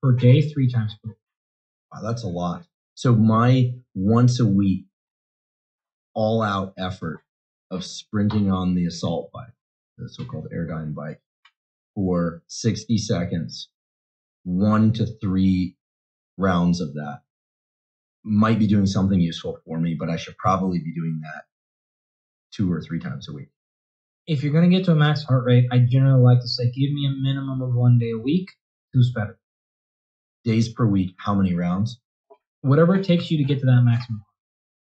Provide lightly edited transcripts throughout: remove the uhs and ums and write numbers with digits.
per day, 3 times per week. Wow, that's a lot. So my once a week all-out effort of sprinting on the assault bike, the so-called Airdyne bike, for 60 seconds, 1 to 3 rounds of that might be doing something useful for me, but I should probably be doing that 2 or 3 times a week. If you're going to get to a max heart rate, I generally like to say, give me a minimum of 1 day a week. 2's better. Days per week, how many rounds? Whatever it takes you to get to that maximum.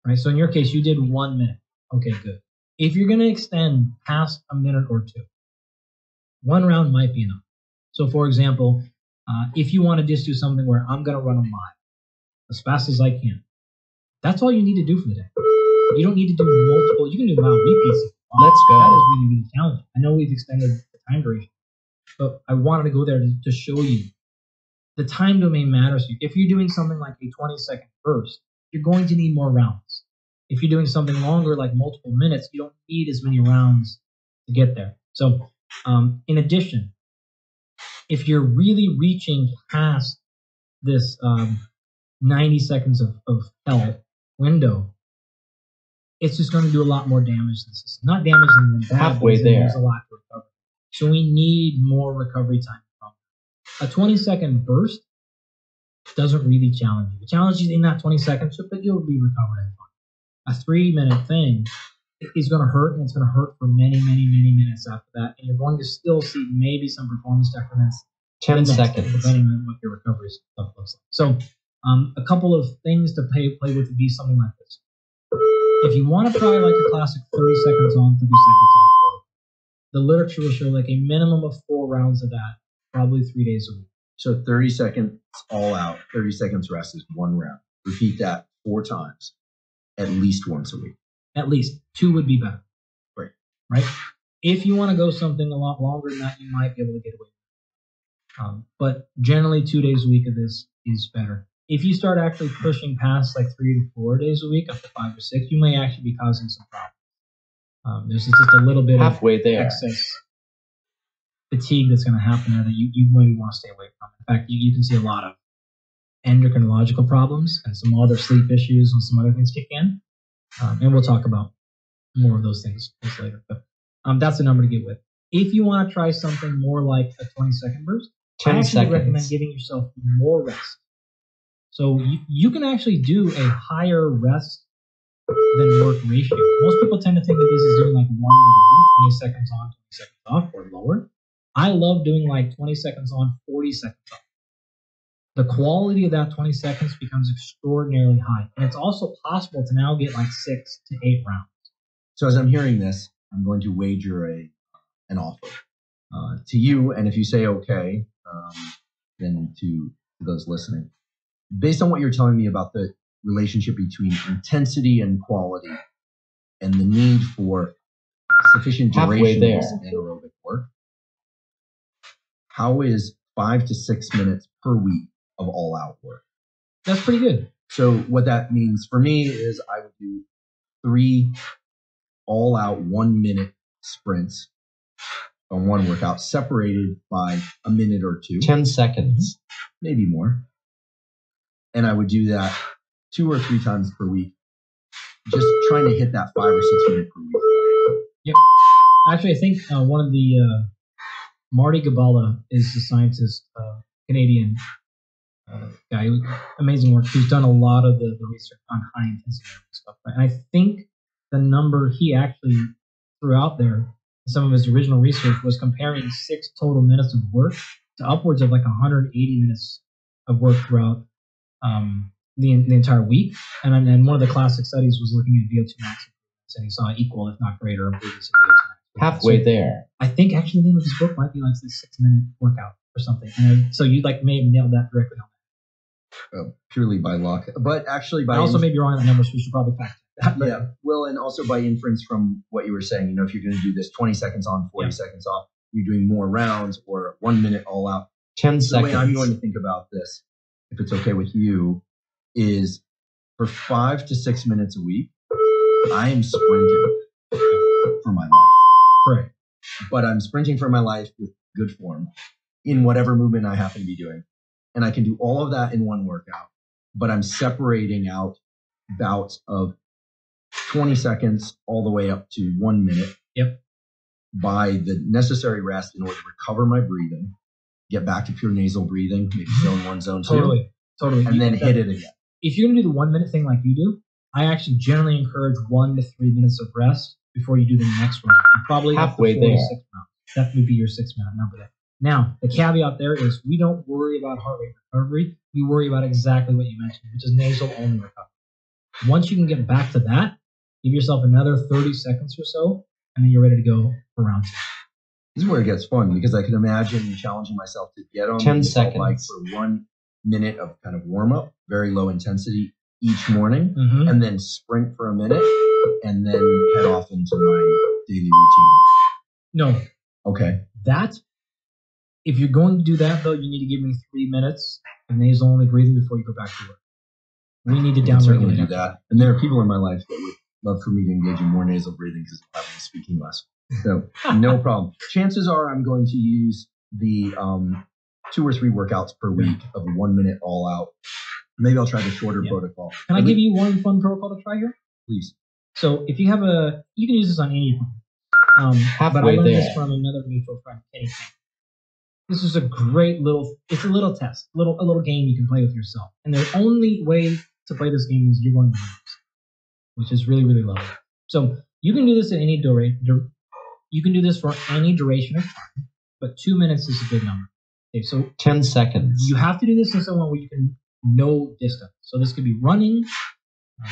Right? So in your case, you did 1 minute. Okay, good. If you're going to extend past a minute or 2, 1 round might be enough. So for example, if you want to just do something where I'm going to run a mile as fast as I can, that's all you need to do for the day. You don't need to do multiple. You can do mile repeats. Let's go. That is really, really challenging. I know we've extended the time duration, but I wanted to go there to show you the time domain matters to you. If you're doing something like a 20-second burst, you're going to need more rounds. If you're doing something longer, like multiple minutes, you don't need as many rounds to get there. So in addition, if you're really reaching past this 90 seconds of hell window, it's just going to do a lot more damage to the system. Not damage than bad, halfway there. There's a lot to recover. So we need more recovery time. A 20-second burst doesn't really challenge you. It challenges you in that 20 seconds, but you'll be recovered in fine. A 3-minute thing is going to hurt, and it's going to hurt for many, many, many minutes after that. And you're going to still see maybe some performance decrements. 10 seconds. Depending on what your recovery stuff looks like. So a couple of things to play with would be something like this. If you want to try like a classic 30 seconds on, 30 seconds off, the literature will show like a minimum of 4 rounds of that, probably 3 days a week. So 30 seconds all out, 30 seconds rest is 1 round. Repeat that 4 times, at least once a week. At least 2 would be better. Right. If you want to go something a lot longer than that, you might be able to get away with it. But generally 2 days a week of this is better. If you start actually pushing past like 3 to 4 days a week, up to 5 or 6, you may actually be causing some problems. There's just a little bit halfway of there. Excess fatigue that's going to happen there that you maybe want to stay away from. In fact, you can see a lot of endocrinological problems and some other sleep issues and some other things kick in. And we'll talk about more of those things later. But that's the number to get with. If you want to try something more like a 20-second burst, 10 I actually seconds. recommend giving yourself more rest. So you can actually do a higher rest than work ratio. Most people tend to think that this is doing like 1 to 1, 20 seconds on, 20 seconds off, or lower. I love doing like 20 seconds on, 40 seconds off. The quality of that 20 seconds becomes extraordinarily high. And it's also possible to now get like 6 to 8 rounds. So as I'm hearing this, I'm going to wager an offer to you. And if you say okay, then to those listening. Based on what you're telling me about the relationship between intensity and quality and the need for sufficient duration of anaerobic work, how is 5 to 6 minutes per week of all-out work? That's pretty good. So what that means for me is I would do 3 all-out 1-minute sprints on one workout, separated by a minute or 2. 10 seconds. Maybe more. And I would do that 2 or 3 times per week, just trying to hit that 5 or 6 minute per week. Yep. Actually, I think one of the Marty Gabala is the scientist, Canadian guy, amazing work. He's done a lot of the research on high intensity stuff. Right? And I think the number he actually threw out there, some of his original research, was comparing 6 total minutes of work to upwards of like 180 minutes of work throughout the entire week. And then one of the classic studies was looking at VO2 max, and he saw equal, if not greater, improvements in VO2 max. Halfway there. I think actually the name of his book might be like the 6-minute workout or something. And so you may have nailed that directly on. Purely by luck, but actually by I also may be wrong on the numbers, so we should probably fact check that. Yeah, well, and also by inference from what you were saying, if you're going to do this 20 seconds on, 40 seconds off, you're doing more rounds or 1 minute all out. 10 seconds. The way I'm going to think about this, if it's okay with you, is for 5 to 6 minutes a week, I am sprinting for my life. Right. But I'm sprinting for my life with good form in whatever movement I happen to be doing. And I can do all of that in one workout, but I'm separating out bouts of 20 seconds all the way up to 1 minute. Yep. By the necessary rest in order to recover my breathing, get back to pure nasal breathing, maybe zone 1, zone 2. Totally. And then hit it again. If you're going to do the 1 minute thing like you do, I actually generally encourage 1 to 3 minutes of rest before you do the next round. You're probably halfway there. 4 to 6 rounds. That would be your 6 minute number there. Now, the caveat there is we don't worry about heart rate recovery. We worry about exactly what you mentioned, which is nasal only recovery. Once you can get back to that, give yourself another 30 seconds or so, and then you're ready to go for round 2. This is where it gets fun because I can imagine challenging myself to get on 10 the seconds bike for 1 minute of kind of warm up, very low intensity each morning, Mm-hmm. and then sprint for a minute, and then head off into my daily routine. No. Okay. That, if you're going to do that, though, you need to give me 3 minutes of nasal only breathing before you go back to work. We need to I can certainly down-regulate do that. And there are people in my life that would love for me to engage in more nasal breathing because I'm having speaking less. So no problem. Chances are I'm going to use the 2 or 3 workouts per week of 1 minute all out. Maybe I'll try the shorter protocol. Can I give you one fun protocol to try here? Please. So if you have you can use this on any one. But I learned this from another mutual friend, Kenny. This is a great it's a little test, a little game you can play with yourself. And the only way to play this game is you're going to lose, which is really, really lovely. So you can do this at any duration. You can do this for any duration of time, but 2 minutes is a good number. Okay, so 10 seconds. You have to do this in somewhere where you can know distance. So this could be running,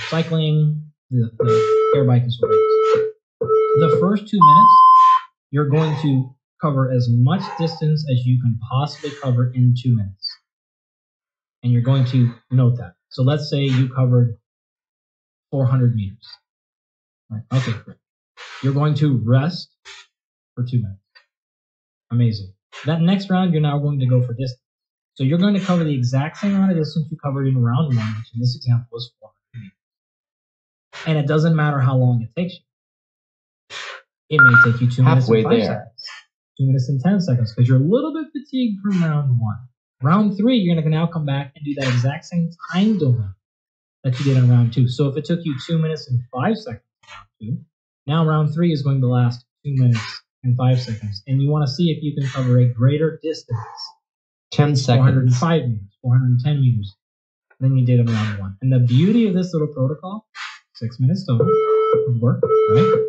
cycling, the air bike is what it is. The first 2 minutes, you're going to cover as much distance as you can possibly cover in 2 minutes. And you're going to note that. So let's say you covered 400 meters. Right. Okay, great. You're going to rest for 2 minutes. Amazing. That next round, you're now going to go for distance. So you're going to cover the exact same amount of distance you covered in round 1, which in this example was 400 meters. And it doesn't matter how long it takes you. It may take you 2 minutes and 5 seconds. 2 minutes and 10 seconds because you're a little bit fatigued from round 1. Round 3, you're going to now come back and do that exact same time domain that you did in round 2. So if it took you 2 minutes and 5 seconds in round 2, now round 3 is going to last 2 minutes and 5 seconds. And you want to see if you can cover a greater distance. 10 seconds. 405 meters, 410 meters than you did in round 1. And the beauty of this little protocol, 6 minutes total of work, right?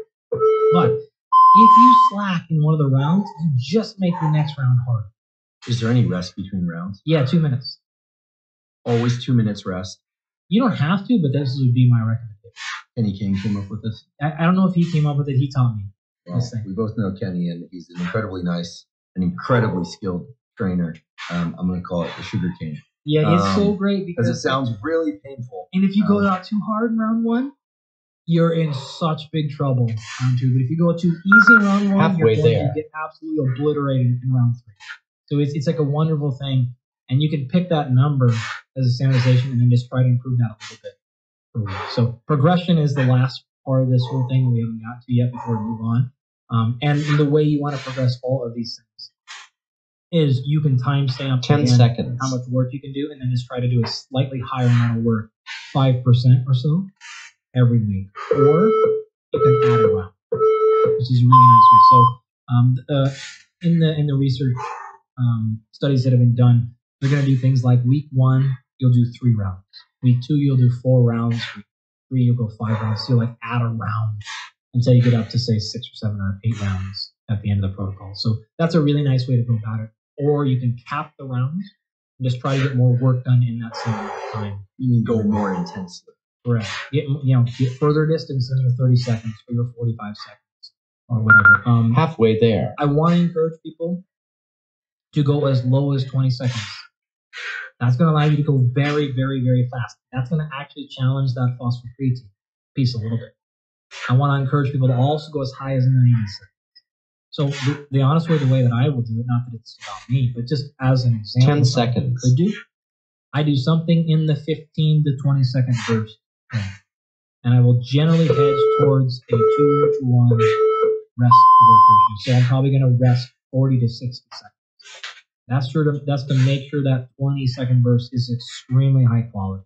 But if you slack in one of the rounds, you just make the next round harder. Is there any rest between rounds? Yeah, 2 minutes. Always 2 minutes rest. You don't have to, but this would be my recommendation. Kenny King came up with this. I don't know if he came up with it. He taught me this thing. We both know Kenny, and he's an incredibly nice and incredibly skilled trainer. I'm going to call it the sugar cane. Yeah, it's so great because it sounds really painful. And if you go out too hard in round 1, you're in such big trouble round 2. But if you go too easy in round 1, you're going to get absolutely obliterated in round 3. So it's like a wonderful thing. And you can pick that number as a standardization and then just try to improve that a little bit per week. So progression is the last part of this whole thing we haven't got to yet before we move on. And the way you want to progress all of these things is you can timestamp 10 seconds how much work you can do and then just try to do a slightly higher amount of work, 5% or so every week. Or you can add a round, which is a really nice way. So in the research studies that have been done, they're going to do things like week 1, you'll do 3 rounds. Week 2, you'll do 4 rounds. Week 3, you'll go 5 rounds. So you'll like add a round until you get up to say 6 or 7 or 8 rounds at the end of the protocol. So that's a really nice way to go about it. Or you can cap the rounds and just try to get more work done in that same time. You mean go more intensely. Correct. Get further distance than your 30 seconds or your 45 seconds or whatever. Halfway there. I want to encourage people to go as low as 20 seconds. That's going to allow you to go very, very, very fast. That's going to actually challenge that phosphocreatine piece a little bit. I want to encourage people to also go as high as 90 seconds. So the honest way, the way that I will do it, not that it's about me, but just as an example, 10 seconds. I do something in the 15 to 20 second burst. And I will generally hedge towards a 2-to-1 rest to work ratio. So I'm probably going to rest 40 to 60 seconds. That's to make sure that 20-second burst is extremely high quality.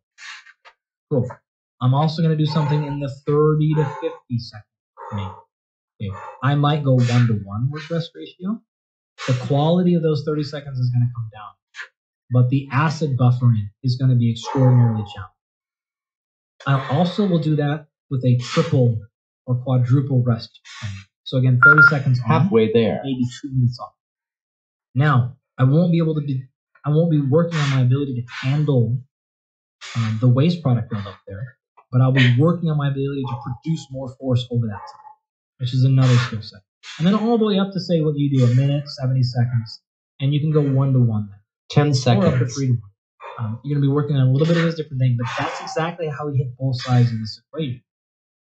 Cool. I'm also going to do something in the 30 to 50 second range. Okay. I might go 1-to-1 work rest ratio. The quality of those 30 seconds is going to come down, but the acid buffering is going to be extraordinarily challenging. I also will do that with a triple or quadruple rest training. So again, 30 seconds on, Halfway there. maybe 2 minutes off. Now, I won't be working on my ability to handle the waste product buildup there, but I'll be working on my ability to produce more force over that time, which is another skill set. And then all the way up to say what you do, a minute, 70 seconds, and you can go 1-to-1 then. 10 Or up to seconds. 3-to-1. You're going to be working on a little bit of this different thing, but that's exactly how we hit both sides of this equation.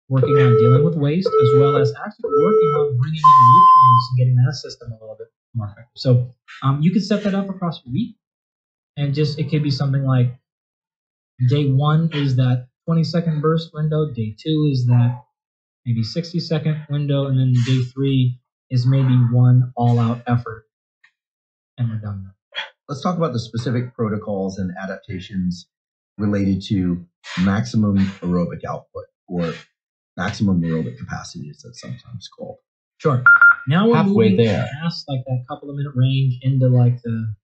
Working on dealing with waste as well as actually working on bringing in nutrients and getting that system a little bit more effective. So you could set that up across a week, and it could be something like day 1 is that 20-second burst window, day 2 is that maybe 60-second window, and then day 3 is maybe one all-out effort, and we're done. Let's talk about the specific protocols and adaptations related to maximum aerobic output, or maximum aerobic capacity, as it's sometimes called. Sure. Now we're Halfway moving there. past like that couple of minute range into like the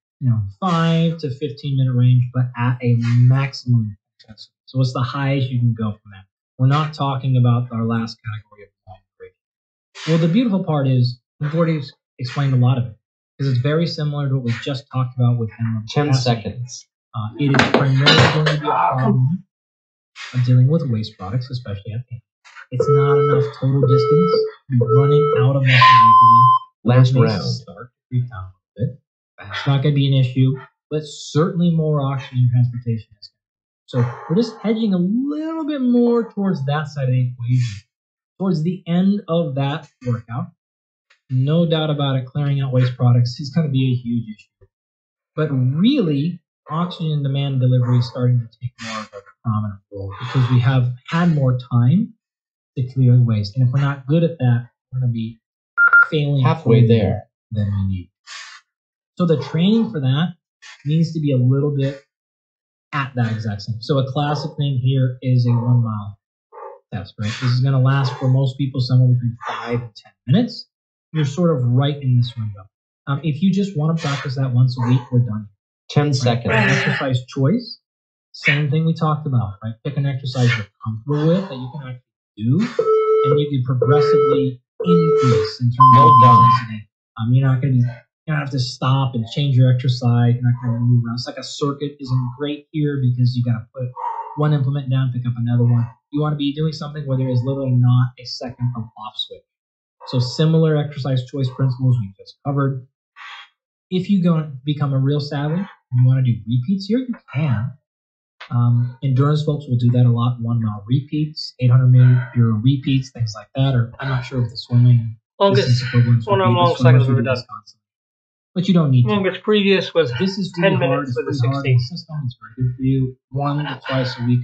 5 to 15 minute range, but at a maximum intensity. So what's the highest you can go from that? We're not talking about our last category of long duration. Well, the beautiful part is we've already explained a lot of it, because it's very similar to what we just talked about with minimum 10 capacity. seconds. It is primarily going to be a problem of dealing with waste products, especially at the end. It's not enough total distance. You're running out of muscle glycogen. Last It may round. start to creep down a little bit. That's not going to be an issue, but certainly more oxygen transportation is. So we're just hedging a little bit more towards that side of the equation. Towards the end of that workout, no doubt about it, clearing out waste products is going to be a huge issue. But really, oxygen demand delivery is starting to take more of a prominent role because we have had more time to clear waste. And if we're not good at that, we're going to be failing Halfway there. than we need. So the training for that needs to be a little bit at that exact same. So a classic thing here is a 1 mile test, right? This is going to last for most people somewhere between 5 and 10 minutes. You're sort of right in this window. If you just want to practice that once a week, we're done. 10 seconds. Exercise choice, same thing we talked about, right? Pick an exercise you're comfortable with that you can actually do, and you can progressively increase in terms of intensity. You're not going to have to stop and change your exercise. You're not going to move around. It's like a circuit isn't great here because you got to put one implement down, pick up another one. You want to be doing something where there is literally not a second of off switch. So similar exercise choice principles we just covered. If you go and become a real savage and you want to do repeats here, you can. Endurance folks will do that a lot. 1 mile repeats, 800 meter repeats, things like that. Or I'm not sure if the swimming Longest equivalents one would on be. long The swimmers seconds would we've do done. this constantly. But you don't need to. Longest previous was This is 10 really hard. minutes It's with a pretty hard on 16. the system. It's very good for you. 1 to twice a week.